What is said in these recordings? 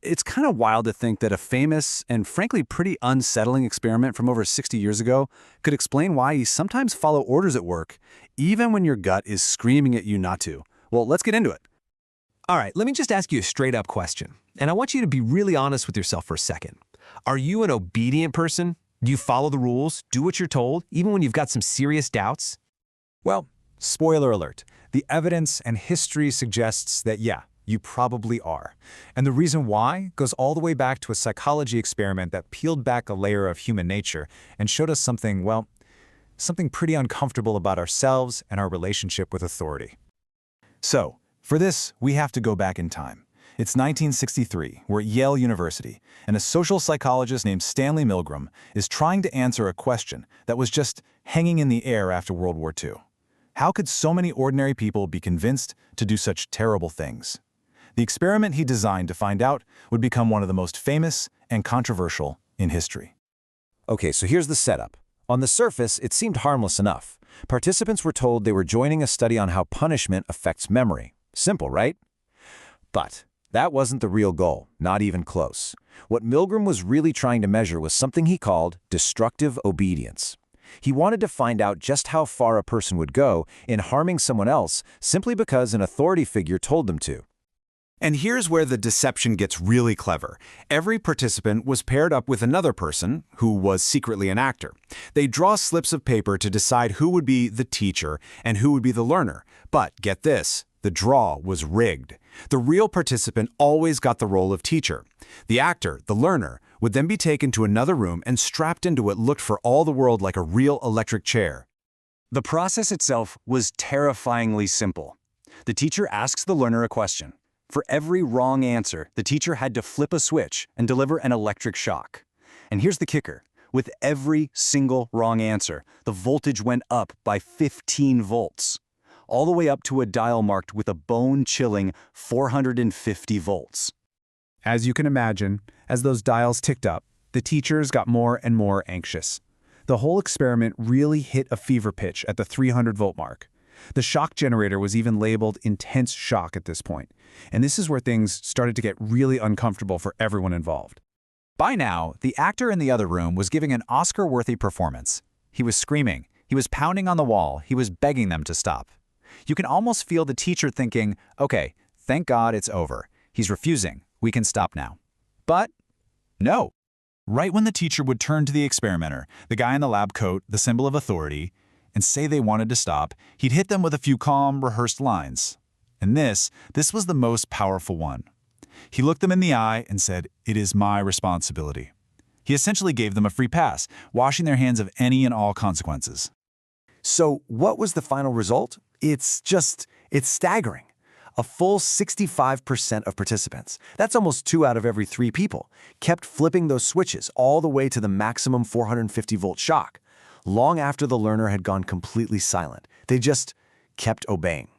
It's kind of wild to think that a famous and frankly pretty unsettling experiment from over 60 years ago could explain why you sometimes follow orders at work, even when your gut is screaming at you not to. Well, let's get into it. All right, let me just ask you a straight-up question, and I want you to be really honest with yourself for a second. Are you an obedient person? Do you follow the rules, do what you're told, even when you've got some serious doubts? Well, spoiler alert, the evidence and history suggests that yeah, you probably are. And the reason why goes all the way back to a psychology experiment that peeled back a layer of human nature and showed us something, well, something pretty uncomfortable about ourselves and our relationship with authority. So, for this, we have to go back in time. It's 1963, we're at Yale University, and a social psychologist named Stanley Milgram is trying to answer a question that was just hanging in the air after World War II. How could so many ordinary people be convinced to do such terrible things? The experiment he designed to find out would become one of the most famous and controversial in history. Okay, so here's the setup. On the surface, it seemed harmless enough. Participants were told they were joining a study on how punishment affects memory. Simple, right? But that wasn't the real goal, not even close. What Milgram was really trying to measure was something he called destructive obedience. He wanted to find out just how far a person would go in harming someone else simply because an authority figure told them to. And here's where the deception gets really clever. Every participant was paired up with another person, who was secretly an actor. They draw slips of paper to decide who would be the teacher and who would be the learner. But get this, the draw was rigged. The real participant always got the role of teacher. The actor, the learner, would then be taken to another room and strapped into what looked for all the world like a real electric chair. The process itself was terrifyingly simple. The teacher asks the learner a question. For every wrong answer, the teacher had to flip a switch and deliver an electric shock. And here's the kicker. With every single wrong answer, the voltage went up by 15 volts, all the way up to a dial marked with a bone-chilling 450 volts. As you can imagine, as those dials ticked up, the teachers got more and more anxious. The whole experiment really hit a fever pitch at the 300-volt mark. The shock generator was even labeled intense shock at this point, and this is where things started to get really uncomfortable for everyone involved. By now, the actor in the other room was giving an Oscar-worthy performance. He was screaming, he was pounding on the wall, he was begging them to stop. You can almost feel the teacher thinking, okay, thank God it's over. He's refusing, we can stop now. But no. Right when the teacher would turn to the experimenter, the guy in the lab coat, the symbol of authority, and say they wanted to stop, he'd hit them with a few calm, rehearsed lines. And this was the most powerful one. He looked them in the eye and said, "It is my responsibility." He essentially gave them a free pass, washing their hands of any and all consequences. So what was the final result? It's staggering. A full 65% of participants, that's almost 2 out of every 3 people, kept flipping those switches all the way to the maximum 450-volt shock. Long after the learner had gone completely silent, they just kept obeying.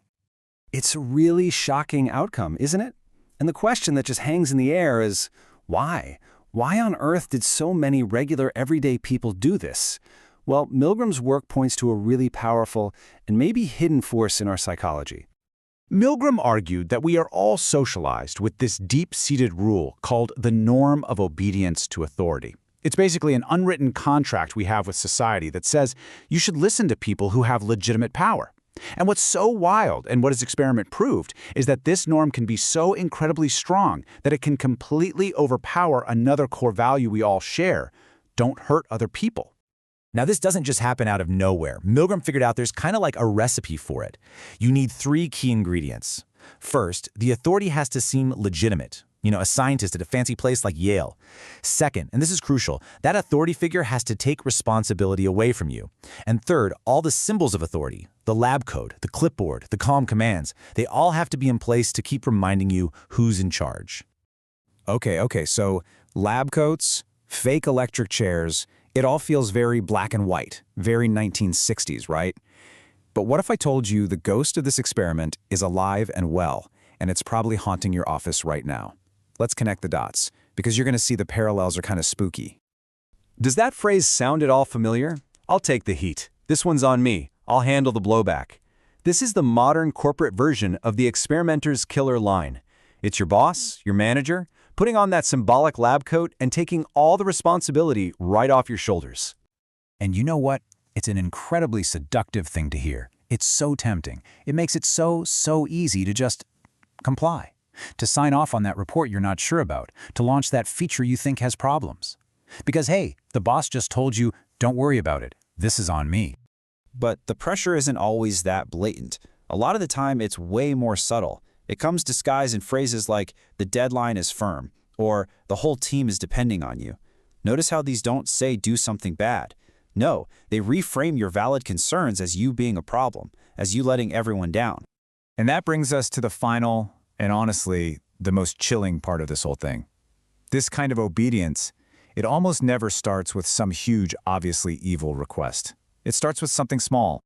It's a really shocking outcome, isn't it? And the question that just hangs in the air is, why? Why on earth did so many regular, everyday people do this? Well, Milgram's work points to a really powerful and maybe hidden force in our psychology. Milgram argued that we are all socialized with this deep-seated rule called the norm of obedience to authority. It's basically an unwritten contract we have with society that says you should listen to people who have legitimate power. And what's so wild, and what his experiment proved, is that this norm can be so incredibly strong that it can completely overpower another core value we all share: don't hurt other people. Now, this doesn't just happen out of nowhere. Milgram figured out there's kind of like a recipe for it. You need 3 key ingredients. First, the authority has to seem legitimate. A scientist at a fancy place like Yale. Second, and this is crucial, that authority figure has to take responsibility away from you. And third, all the symbols of authority, the lab coat, the clipboard, the calm commands, they all have to be in place to keep reminding you who's in charge. Okay, so lab coats, fake electric chairs, it all feels very black and white, very 1960s, right? But what if I told you the ghost of this experiment is alive and well, and it's probably haunting your office right now? Let's connect the dots, because you're going to see the parallels are kind of spooky. Does that phrase sound at all familiar? I'll take the heat. This one's on me. I'll handle the blowback. This is the modern corporate version of the experimenter's killer line. It's your boss, your manager, putting on that symbolic lab coat and taking all the responsibility right off your shoulders. And you know what? It's an incredibly seductive thing to hear. It's so tempting. It makes it so easy to just comply, to sign off on that report you're not sure about, to launch that feature you think has problems. Because hey, the boss just told you, don't worry about it. This is on me. But the pressure isn't always that blatant. A lot of the time, it's way more subtle. It comes disguised in phrases like, the deadline is firm, or the whole team is depending on you. Notice how these don't say do something bad. No, they reframe your valid concerns as you being a problem, as you letting everyone down. And that brings us to the final, and honestly, the most chilling part of this whole thing. This kind of obedience, it almost never starts with some huge, obviously evil request. It starts with something small.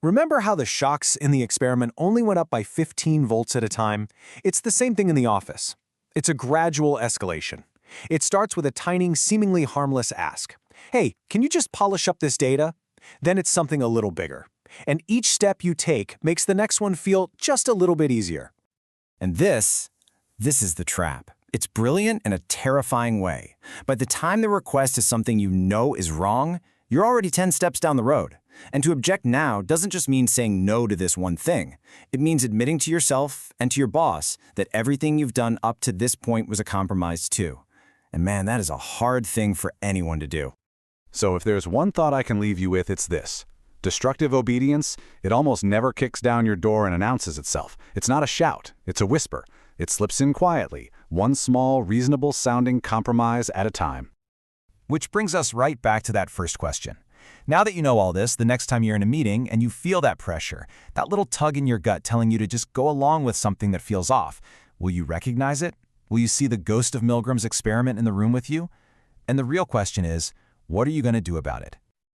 Remember how the shocks in the experiment only went up by 15 volts at a time? It's the same thing in the office. It's a gradual escalation. It starts with a tiny, seemingly harmless ask. Hey, can you just polish up this data? Then it's something a little bigger. And each step you take makes the next one feel just a little bit easier. And this is the trap. It's brilliant in a terrifying way. By the time the request is something you know is wrong, you're already 10 steps down the road. And to object now doesn't just mean saying no to this one thing. It means admitting to yourself and to your boss that everything you've done up to this point was a compromise too. And man, that is a hard thing for anyone to do. So if there's one thought I can leave you with, it's this. Destructive obedience, it almost never kicks down your door and announces itself. It's not a shout, it's a whisper. It slips in quietly, one small, reasonable-sounding compromise at a time. Which brings us right back to that first question. Now that you know all this, the next time you're in a meeting and you feel that pressure, that little tug in your gut telling you to just go along with something that feels off, will you recognize it? Will you see the ghost of Milgram's experiment in the room with you? And the real question is, what are you going to do about it?